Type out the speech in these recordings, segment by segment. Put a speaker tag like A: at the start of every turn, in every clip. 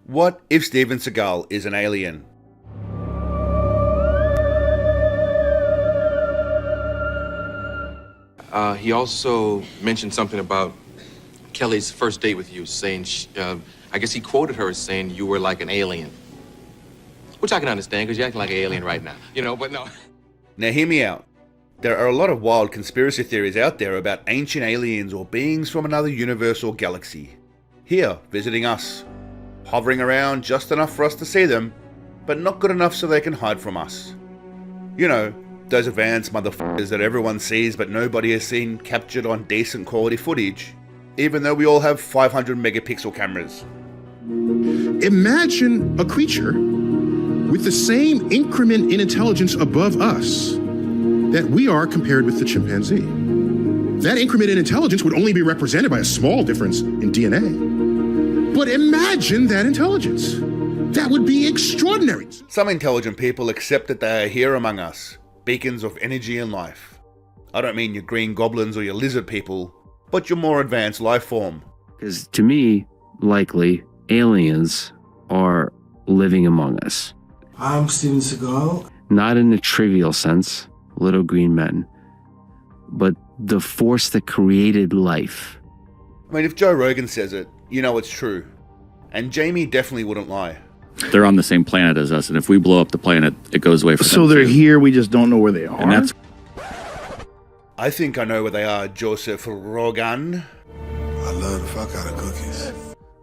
A: What if Steven Seagal is an alien?
B: He also mentioned something about Kelly's first date with you, saying, I guess he quoted her as saying you were like an alien. Which I can understand, because you're acting like an alien right now. But no.
A: Now hear me out. There are a lot of wild conspiracy theories out there about ancient aliens or beings from another universe or galaxy. Here, visiting us. Hovering around just enough for us to see them, but not good enough so they can hide from us. You know, those advanced motherfuckers that everyone sees but nobody has seen captured on decent quality footage, even though we all have 500 megapixel cameras.
C: Imagine a creature with the same increment in intelligence above us that we are compared with the chimpanzee. That increment in intelligence would only be represented by a small difference in DNA. But imagine that intelligence. That would be extraordinary.
A: Some intelligent people accept that they are here among us, beacons of energy and life. I don't mean your green goblins or your lizard people, but your more advanced life form.
D: Because to me, likely, aliens are living among us.
E: I'm Steven Seagal.
D: Not in a trivial sense, little green men, but the force that created life.
A: I mean, if Joe Rogan says it, you know it's true. And Jamie definitely wouldn't lie.
F: They're on the same planet as us, and if we blow up the planet, it goes away for them.
G: So they're here, we just don't know where they are?
F: And that's...
A: I think I know where they are, Joseph Rogan.
E: I love the fuck out of cookies.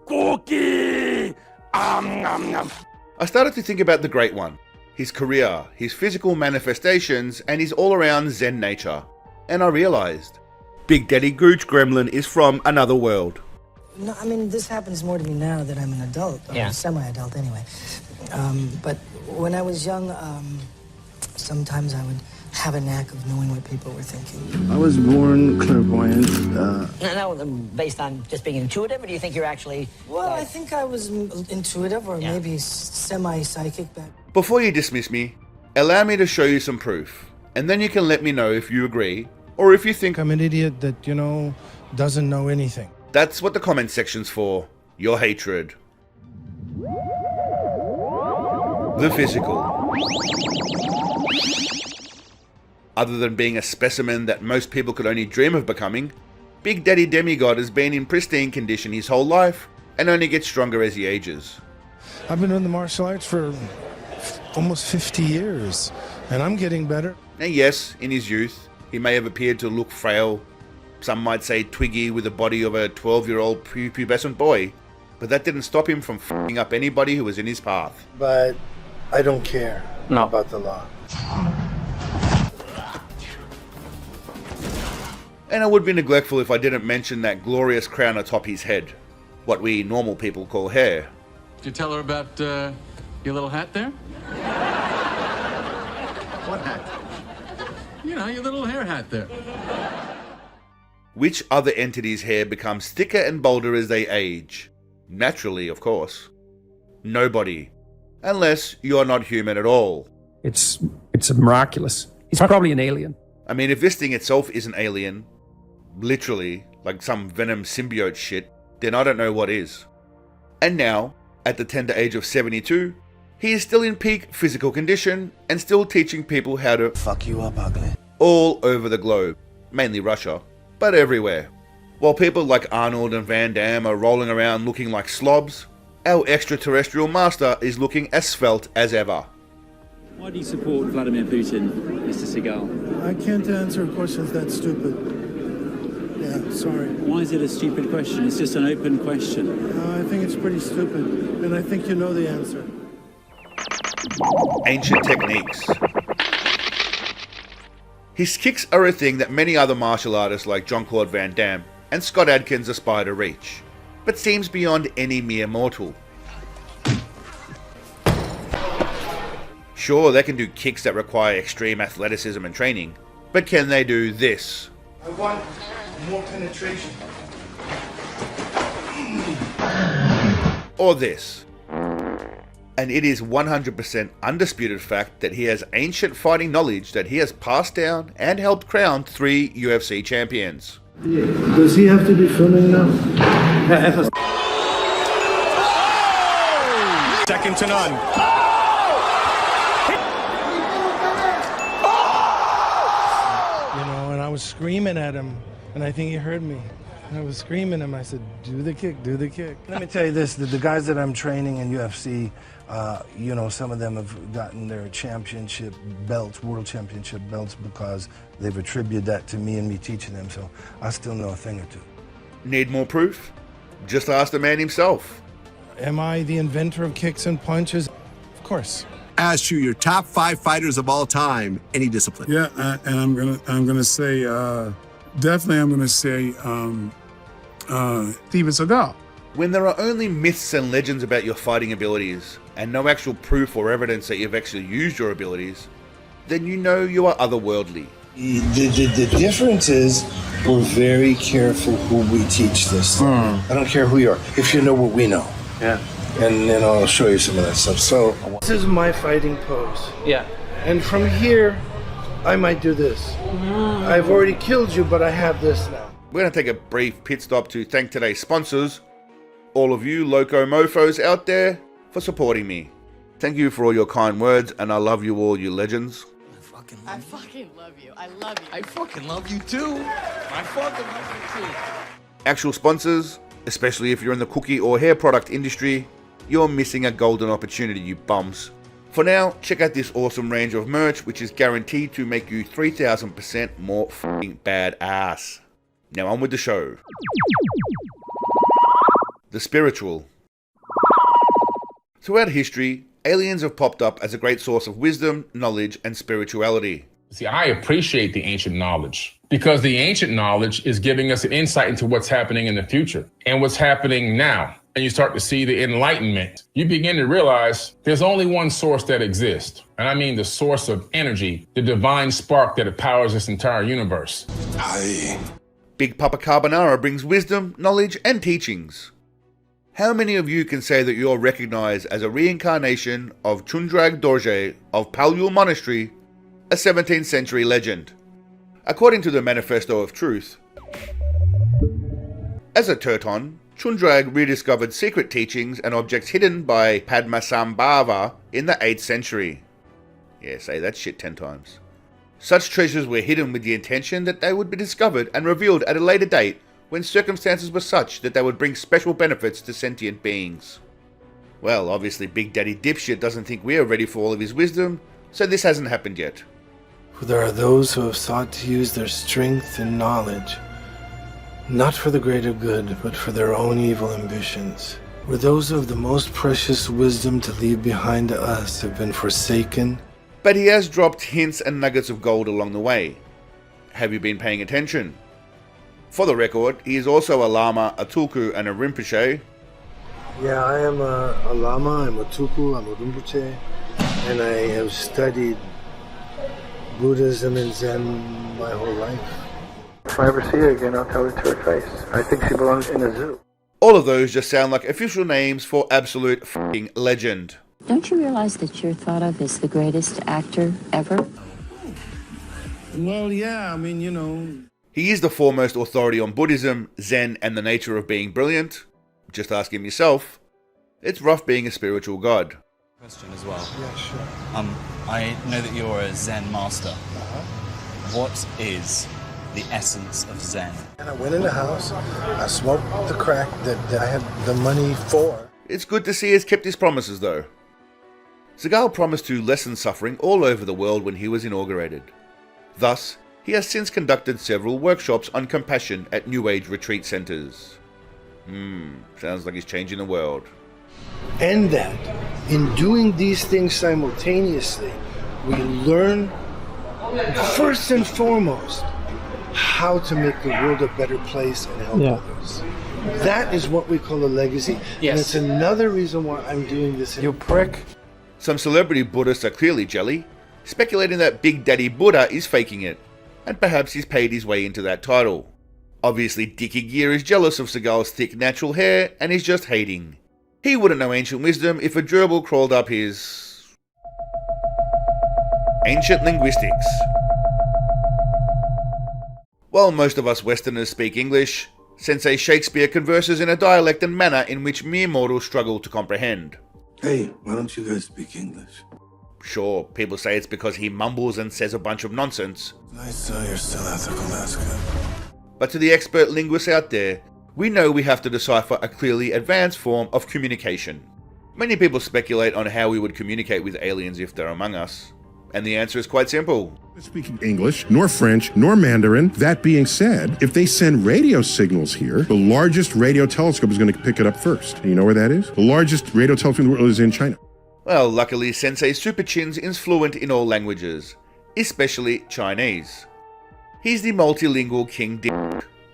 A: Cookie! I started to think about the Great One, his career, his physical manifestations, and his all-around zen nature. And I realized, Big Daddy Gooch Gremlin is from another world.
H: No, I mean, this happens more to me now that I'm an adult, or semi-adult anyway. But when I was young, sometimes I would have a knack of knowing what people were thinking.
G: I was born clairvoyant.
I: No, based on just being intuitive, or do you think you're actually...
H: Well, I think I was intuitive, or maybe semi-psychic back.
A: Before you dismiss me, allow me to show you some proof, and then you can let me know if you agree, or if you think
E: I'm an idiot that, doesn't know anything.
A: That's what the comment section's for. Your hatred. The physical. Other than being a specimen that most people could only dream of becoming, Big Daddy Demigod has been in pristine condition his whole life and only gets stronger as he ages.
E: I've been doing the martial arts for almost 50 years, and I'm getting better.
A: Now yes, in his youth, he may have appeared to look frail. Some might say twiggy with the body of a 12-year-old pubescent boy, but that didn't stop him from f***ing up anybody who was in his path.
E: But I don't care about the law.
A: And I would be neglectful if I didn't mention that glorious crown atop his head, what we normal people call hair.
J: Did you tell her about your little hat there?
E: What hat?
J: Your little hair hat there.
A: Which other entity's hair becomes thicker and bolder as they age? Naturally, of course. Nobody. Unless you're not human at all.
K: It's miraculous. He's probably an alien.
A: I mean, if this thing itself isn't alien, literally, like some Venom symbiote shit, then I don't know what is. And now, at the tender age of 72, he is still in peak physical condition and still teaching people how to
E: fuck you up, ugly.
A: All over the globe, mainly Russia, but everywhere. While people like Arnold and Van Damme are rolling around looking like slobs, our extraterrestrial master is looking as svelte as ever.
L: Why do you support Vladimir Putin, Mr. Seagal?
E: I can't answer questions that stupid. Yeah, sorry.
L: Why is it a stupid question? It's just an open question.
E: I think it's pretty stupid, and I think you know the answer.
A: Ancient techniques. His kicks are a thing that many other martial artists like Jean-Claude Van Damme and Scott Adkins aspire to reach, but seems beyond any mere mortal. Sure, they can do kicks that require extreme athleticism and training, but can they do this?
E: I want more penetration.
A: Or this? And it is 100% undisputed fact that he has ancient fighting knowledge that he has passed down and helped crown 3 UFC champions.
E: Does he have to be filming now?
J: Second to none.
E: You know, and I was screaming at him, and I think he heard me. I was screaming at him. I said, do the kick, do the kick. Let me tell you this, the guys that I'm training in UFC, you know, some of them have gotten their championship belts, world championship belts, because they've attributed that to me and me teaching them, so I still know a thing or two.
A: Need more proof? Just ask the man himself.
E: Am I the inventor of kicks and punches? Of course.
M: As to your top 5 fighters of all time, any discipline.
N: Yeah, and I'm gonna say definitely I'm gonna say Steven Seagal.
A: When there are only myths and legends about your fighting abilities, and no actual proof or evidence that you've actually used your abilities, then you know you are otherworldly.
O: The difference is we're very careful who we teach this to. I don't care who you are, if you know what we know.
G: Yeah.
O: And then I'll show you some of that stuff. So
E: this is my fighting pose.
G: Yeah.
E: And from here, I might do this. I've already killed you, but I have this now.
A: We're going to take a brief pit stop to thank today's sponsors, all of you loco mofos out there, for supporting me. Thank you for all your kind words, and I love you all, you legends.
P: I fucking love you. I love you.
B: I fucking love you too. I fucking love you too.
A: Actual sponsors, especially if you're in the cookie or hair product industry, you're missing a golden opportunity, you bums. For now, check out this awesome range of merch, which is guaranteed to make you 3,000% more f***ing badass. Now on with the show. The spiritual. Throughout history, aliens have popped up as a great source of wisdom, knowledge, and spirituality.
Q: See, I appreciate the ancient knowledge because the ancient knowledge is giving us an insight into what's happening in the future and what's happening now. And you start to see the enlightenment. You begin to realize there's only one source that exists. And I mean the source of energy, the divine spark that powers this entire universe.
A: Big Papa Carbonara brings wisdom, knowledge, and teachings. How many of you can say that you're recognized as a reincarnation of Chundrag Dorje of Palyul Monastery, a 17th century legend? According to the Manifesto of Truth, as a Turton, Chundrag rediscovered secret teachings and objects hidden by Padmasambhava in the 8th century. Yeah, say that shit 10 times. Such treasures were hidden with the intention that they would be discovered and revealed at a later date when circumstances were such that they would bring special benefits to sentient beings. Well, obviously Big Daddy Dipshit doesn't think we are ready for all of his wisdom, so this hasn't happened yet.
E: For there are those who have sought to use their strength and knowledge, not for the greater good, but for their own evil ambitions. Where those of the most precious wisdom to leave behind to us have been forsaken.
A: But he has dropped hints and nuggets of gold along the way. Have you been paying attention? For the record, he is also a Lama, a Tulku, and a Rinpoche.
E: Yeah, I am a Lama, I'm a Tulku, I'm a Rinpoche, and I have studied Buddhism and Zen my whole life. If I ever see her again, I'll tell her to her face. I think she belongs in a zoo.
A: All of those just sound like official names for absolute f***ing legend.
R: Don't you realize that you're thought of as the greatest actor ever?
E: Well, yeah, I mean, you know.
A: He is the foremost authority on Buddhism, Zen, and the nature of being brilliant. Just ask him yourself. It's rough being a spiritual god.
S: Question as well.
E: Yeah, sure.
S: I know that you're a Zen master. What is the essence of Zen?
E: And I went in the house, I smoked the crack that I had the money for.
A: It's good to see he has kept his promises though. Seagal promised to lessen suffering all over the world when he was inaugurated. Thus, he has since conducted several workshops on compassion at New Age retreat centers. Sounds like he's changing the world.
E: And that, in doing these things simultaneously, we learn, first and foremost, how to make the world a better place and help others. That is what we call a legacy. Yes. And it's another reason why I'm doing this.
A: You prick. Some celebrity Buddhists are clearly jelly, speculating that Big Daddy Buddha is faking it, and perhaps he's paid his way into that title. Obviously, Dickie Gear is jealous of Seagal's thick natural hair, and he's just hating. He wouldn't know ancient wisdom if a gerbil crawled up his... ancient linguistics. While most of us Westerners speak English, Sensei Shakespeare converses in a dialect and manner in which mere mortals struggle to comprehend.
O: Hey, why don't you guys speak English?
A: Sure, people say it's because he mumbles and says a bunch of nonsense.
O: Nice, you're still ethical, that's good.
A: But to the expert linguists out there, we know we have to decipher a clearly advanced form of communication. Many people speculate on how we would communicate with aliens if they're among us. And the answer is quite simple.
C: Speaking English, nor French, nor Mandarin. That being said, if they send radio signals here, the largest radio telescope is going to pick it up first. And you know where that is? The largest radio telescope in the world is in China.
A: Well, luckily Sensei Super Chin's is fluent in all languages, especially Chinese. He's the multilingual King Dick,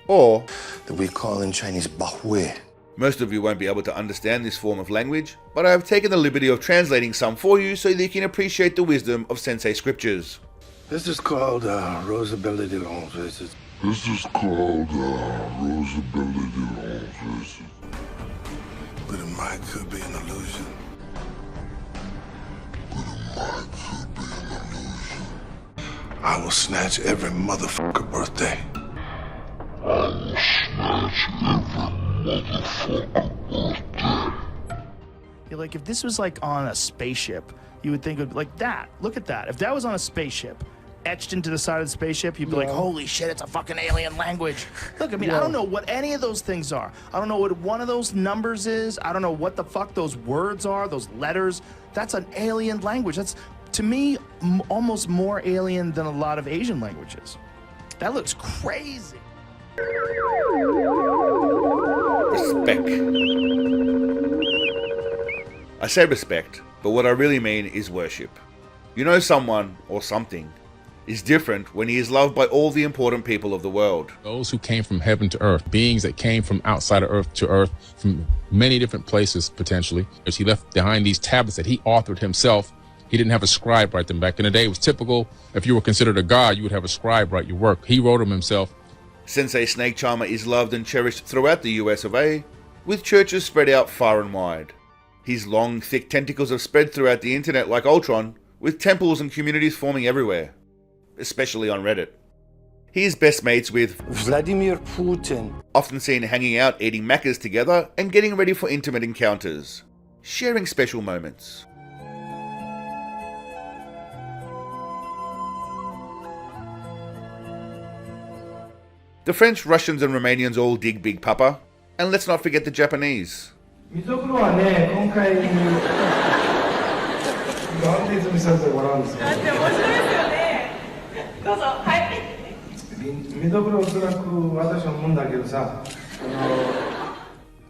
A: or
O: that we call in Chinese Bahui.
A: Most of you won't be able to understand this form of language, but I have taken the liberty of translating some for you so that you can appreciate the wisdom of Sensei scriptures.
O: This is called Rosabella de Londres.
T: This is called Rosabella de Londres.
O: But it might could be an illusion. I will snatch every motherfucker birthday.
T: I will snatch every motherfucker birthday.
U: Yeah, like if this was like on a spaceship, you would think it would be like that. Look at that. If that was on a spaceship, etched into the side of the spaceship, you'd be like, holy shit, it's a fucking alien language. Look, I mean, I don't know what any of those things are. I don't know what one of those numbers is. I don't know what the fuck those words are, those letters. That's an alien language. That's, to me, almost more alien than a lot of Asian languages. That looks crazy.
A: Respect. I say respect, but what I really mean is worship. You know, someone, or something, is different when he is loved by all the important people of the world.
Q: Those who came from heaven to earth, beings that came from outside of earth to earth, from many different places, potentially. As he left behind these tablets that he authored himself. He didn't have a scribe write them. Back in the day, it was typical. If you were considered a god, you would have a scribe write your work. He wrote them himself.
A: Sensei Snake Charmer is loved and cherished throughout the US of A, with churches spread out far and wide. His long, thick tentacles have spread throughout the internet like Ultron, with temples and communities forming everywhere, especially on Reddit. He is best mates with
E: Vladimir Putin,
A: often seen hanging out eating macas together and getting ready for intimate encounters, sharing special moments. The French, Russians and Romanians all dig Big Papa, and let's not forget the Japanese. I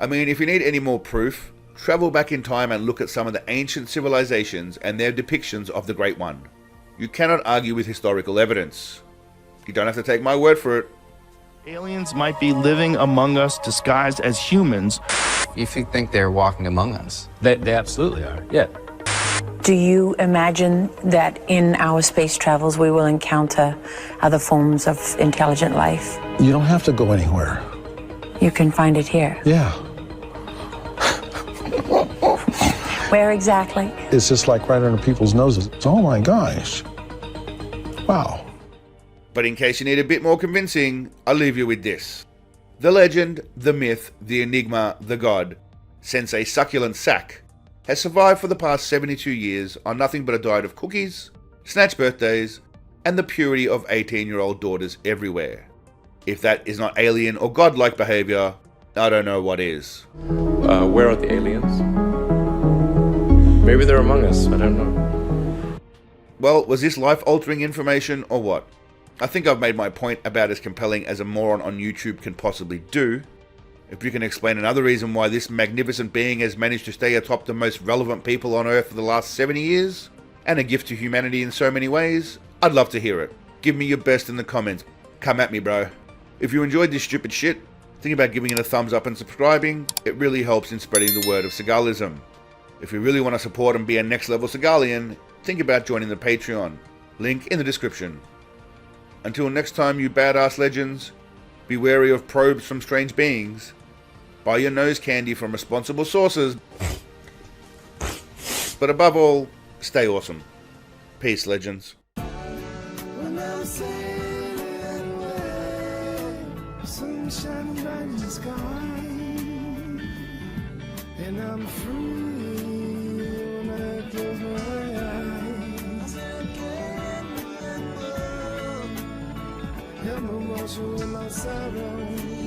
A: mean, if you need any more proof, travel back in time and look at some of the ancient civilizations and their depictions of the Great One. You cannot argue with historical evidence. You don't have to take my word for it.
U: Aliens might be living among us disguised as humans.
V: If you think they're walking among us.
K: They absolutely are, yeah.
R: Do you imagine that in our space travels we will encounter other forms of intelligent life?
W: You don't have to go anywhere.
R: You can find it here.
W: Yeah.
R: Where exactly?
W: It's just like right under people's noses. Oh my gosh. Wow.
A: But in case you need a bit more convincing, I'll leave you with this. The legend, the myth, the enigma, the god, Sensei Succulent Sack, has survived for the past 72 years on nothing but a diet of cookies, snatch birthdays, and the purity of 18-year-old daughters everywhere. If that is not alien or godlike behavior, I don't know what is.
X: Where are the aliens? Maybe they're among us, I don't know.
A: Well, was this life-altering information or what? I think I've made my point about as compelling as a moron on YouTube can possibly do. If you can explain another reason why this magnificent being has managed to stay atop the most relevant people on Earth for the last 70 years, and a gift to humanity in so many ways, I'd love to hear it. Give me your best in the comments. Come at me, bro. If you enjoyed this stupid shit, think about giving it a thumbs up and subscribing. It really helps in spreading the word of Seagalism. If you really want to support and be a next level Seagalian, think about joining the Patreon. Link in the description. Until next time, you badass legends, be wary of probes from strange beings. Buy your nose candy from responsible sources. But above all, stay awesome. Peace, legends.
E: Sunshine bright in the sky, and I'm free. Help me wash away my sorrow.